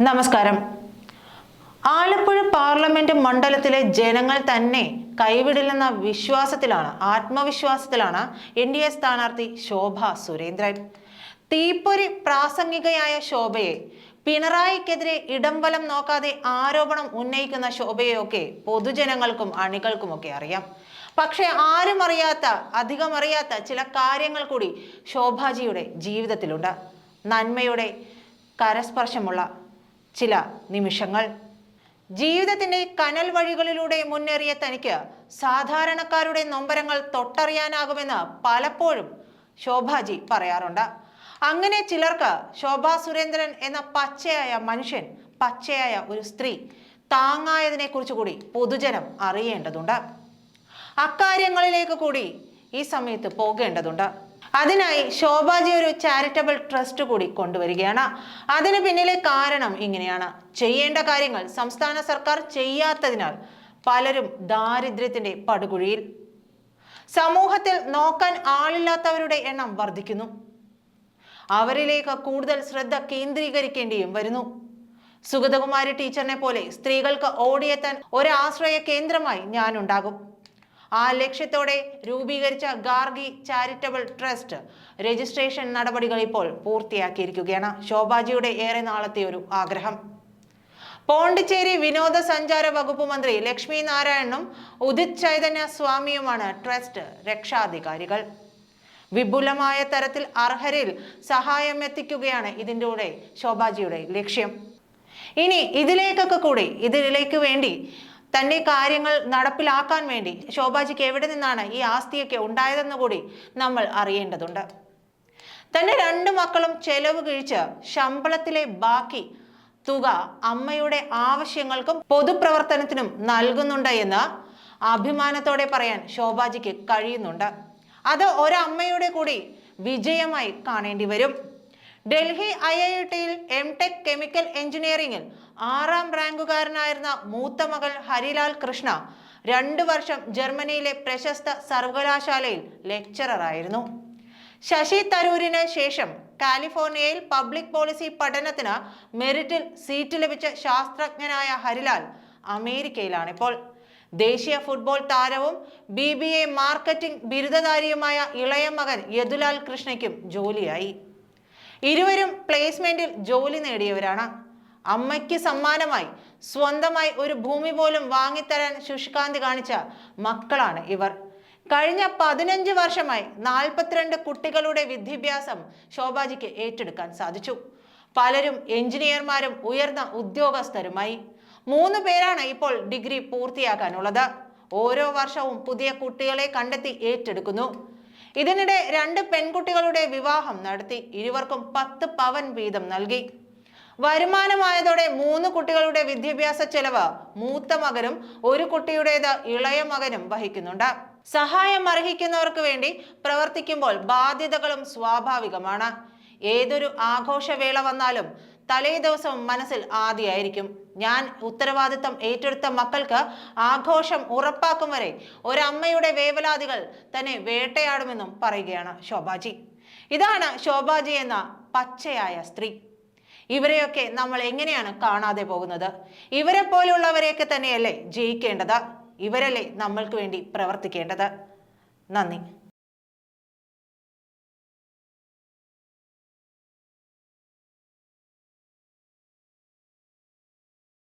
നമസ്കാരം. ആലപ്പുഴ പാർലമെന്റ് മണ്ഡലത്തിലെ ജനങ്ങൾ തന്നെ കൈവിടില്ലെന്ന ആത്മവിശ്വാസത്തിലാണ് NDA സ്ഥാനാർത്ഥി ശോഭ സുരേന്ദ്രൻ. തീപ്പൊരി പ്രാസംഗികയായ ശോഭയെ, പിണറായിക്കെതിരെ ഇടംവലം നോക്കാതെ ആരോപണം ഉന്നയിക്കുന്ന ശോഭയൊക്കെ പൊതുജനങ്ങൾക്കും അണികൾക്കുമൊക്കെ അറിയാം. പക്ഷെ അധികം അറിയാത്ത ചില കാര്യങ്ങൾ കൂടി ശോഭാജിയുടെ ജീവിതത്തിലുണ്ട്. നന്മയുടെ കരസ്പർശമുള്ള ചില നിമിഷങ്ങൾ. ജീവിതത്തിന്റെ കനൽ വഴികളിലൂടെ മുന്നേറിയ തനിക്ക് സാധാരണക്കാരുടെ നൊമ്പരങ്ങൾ തൊട്ടറിയാനാകുമെന്ന് പലപ്പോഴും ശോഭാജി പറയാറുണ്ട്. അങ്ങനെ ചിലർക്ക് ശോഭാ സുരേന്ദ്രൻ എന്ന പച്ചയായ മനുഷ്യൻ, പച്ചയായ ഒരു സ്ത്രീ താങ്ങായതിനെ കുറിച്ച് കൂടി പൊതുജനം അറിയേണ്ടതുണ്ട്. അക്കാര്യങ്ങളിലേക്ക് കൂടി ഈ സമയത്ത് പോകേണ്ടതുണ്ട്. അതിനായി ശോഭാജി ഒരു ചാരിറ്റബിൾ ട്രസ്റ്റ് കൂടി കൊണ്ടുവരികയാണ്. അതിന് പിന്നിലെ കാരണം ഇങ്ങനെയാണ്. ചെയ്യേണ്ട കാര്യങ്ങൾ സംസ്ഥാന സർക്കാർ ചെയ്യാത്തതിനാൽ പലരും ദാരിദ്ര്യത്തിന്റെ പടുകുഴിയിൽ. സമൂഹത്തിൽ നോക്കാൻ ആളില്ലാത്തവരുടെ എണ്ണം വർദ്ധിക്കുന്നു. അവരിലേക്ക് കൂടുതൽ ശ്രദ്ധ കേന്ദ്രീകരിക്കേണ്ടിയും വരുന്നു. സുഗതകുമാരി ടീച്ചറിനെ പോലെ സ്ത്രീകൾക്ക് ഓടിയെത്താൻ ഒരാശ്രയ കേന്ദ്രമായി ഞാനുണ്ടാകും. ആ ലക്ഷ്യത്തോടെ രൂപീകരിച്ച ഗാർഗി ചാരിറ്റബിൾ ട്രസ്റ്റ് രജിസ്ട്രേഷൻ നടപടികൾ ഇപ്പോൾ പൂർത്തിയാക്കിയിരിക്കുകയാണ്. ശോഭാജിയുടെ ഏറെ നാളത്തെ ഒരു ആഗ്രഹം. പോണ്ടിച്ചേരി വിനോദസഞ്ചാര വകുപ്പ് മന്ത്രി ലക്ഷ്മി നാരായണനും ഉദിത് ചൈതന്യ സ്വാമിയുമാണ് ട്രസ്റ്റ് രക്ഷാധികാരികൾ. വിപുലമായ തരത്തിൽ അർഹരിൽ സഹായം എത്തിക്കുകയാണ് ഇതിലൂടെ ശോഭാജിയുടെ ലക്ഷ്യം. ഇനി ഇതിലേക്ക് വേണ്ടി തന്റെ കാര്യങ്ങൾ നടപ്പിലാക്കാൻ വേണ്ടി ശോഭാജിക്ക് എവിടെ നിന്നാണ് ഈ ആസ്തിയൊക്കെ ഉണ്ടായതെന്ന് കൂടി നമ്മൾ അറിയേണ്ടതുണ്ട്. തന്റെ 2 മക്കളും ചെലവ് കഴിച്ച് ശമ്പളത്തിലെ ബാക്കി തുക അമ്മയുടെ ആവശ്യങ്ങൾക്കും പൊതുപ്രവർത്തനത്തിനും നൽകുന്നുണ്ട് എന്ന് അഭിമാനത്തോടെ പറയാൻ ശോഭാജിക്ക് കഴിയുന്നുണ്ട്. അത് ഒരമ്മയുടെ കൂടി വിജയമായി കാണേണ്ടി വരും. ഡൽഹി IITയിൽ MTech കെമിക്കൽ എഞ്ചിനീയറിംഗിൽ 6ാം റാങ്കുകാരനായിരുന്ന മൂത്ത മകൾ ഹരിലാൽ കൃഷ്ണ 2 വർഷം ജർമ്മനിയിലെ പ്രശസ്ത സർവകലാശാലയിൽ ലെക്ചററായിരുന്നു. ശശി തരൂരിന് ശേഷം കാലിഫോർണിയയിൽ പബ്ലിക് പോളിസി പഠനത്തിന് മെറിറ്റിൽ സീറ്റ് ലഭിച്ച ശാസ്ത്രജ്ഞനായ ഹരിലാൽ അമേരിക്കയിലാണിപ്പോൾ. ദേശീയ ഫുട്ബോൾ താരവും BBA മാർക്കറ്റിംഗ് ബിരുദധാരിയുമായ ഇളയ മകൻ യദുലാൽ കൃഷ്ണയ്ക്കും ജോലിയായി. ഇരുവരും പ്ലേസ്മെന്റിൽ ജോലി നേടിയവരാണ്. അമ്മയ്ക്ക് സമ്മാനമായി സ്വന്തമായി ഒരു ഭൂമി പോലും വാങ്ങിത്തരാൻ ശുഷ്കാന്തി കാണിച്ച മക്കളാണ് ഇവർ. കഴിഞ്ഞ 15 വർഷമായി 42 കുട്ടികളുടെ വിദ്യാഭ്യാസം ശോഭാജിക്ക് ഏറ്റെടുക്കാൻ സാധിച്ചു. പലരും എഞ്ചിനീയർമാരും ഉയർന്ന ഉദ്യോഗസ്ഥരുമായി. 3 പേരാണ് ഇപ്പോൾ ഡിഗ്രി പൂർത്തിയാക്കാനുള്ളത്. ഓരോ വർഷവും പുതിയ കുട്ടികളെ കണ്ടെത്തി ഏറ്റെടുക്കുന്നു. ഇതിനിടെ 2 പെൺകുട്ടികളുടെ വിവാഹം നടത്തി. ഇരുവർക്കും 10 പവൻ വീതം നൽകി. വരുമാനമായതോടെ 3 കുട്ടികളുടെ വിദ്യാഭ്യാസ ചെലവ് മൂത്ത മകനും 1 കുട്ടിയുടേത് ഇളയ മകനും വഹിക്കുന്നുണ്ട്. സഹായം അർഹിക്കുന്നവർക്ക് വേണ്ടി പ്രവർത്തിക്കുമ്പോൾ ബാധ്യതകളും സ്വാഭാവികമാണ്. ഏതൊരു ആഘോഷവേള വന്നാലും തലേ ദിവസം മനസ്സിൽ ആദിയായിരിക്കും. ഞാൻ ഉത്തരവാദിത്തം ഏറ്റെടുത്ത മക്കൾക്ക് ആഘോഷം ഉറപ്പാക്കും വരെ ഒരമ്മയുടെ വേവലാതികൾ തന്നെ വേട്ടയാടുമെന്നും പറയുകയാണ് ശോഭാജി. ഇതാണ് ശോഭാജി എന്ന പച്ചയായ സ്ത്രീ. ഇവരെയൊക്കെ നമ്മൾ എങ്ങനെയാണ് കാണാതെ പോകുന്നത്? ഇവരെ പോലുള്ളവരെയൊക്കെ തന്നെയല്ലേ ജയിക്കേണ്ടത്? ഇവരല്ലേ നമ്മൾക്ക് വേണ്ടി പ്രവർത്തിക്കേണ്ടത്? നന്ദി.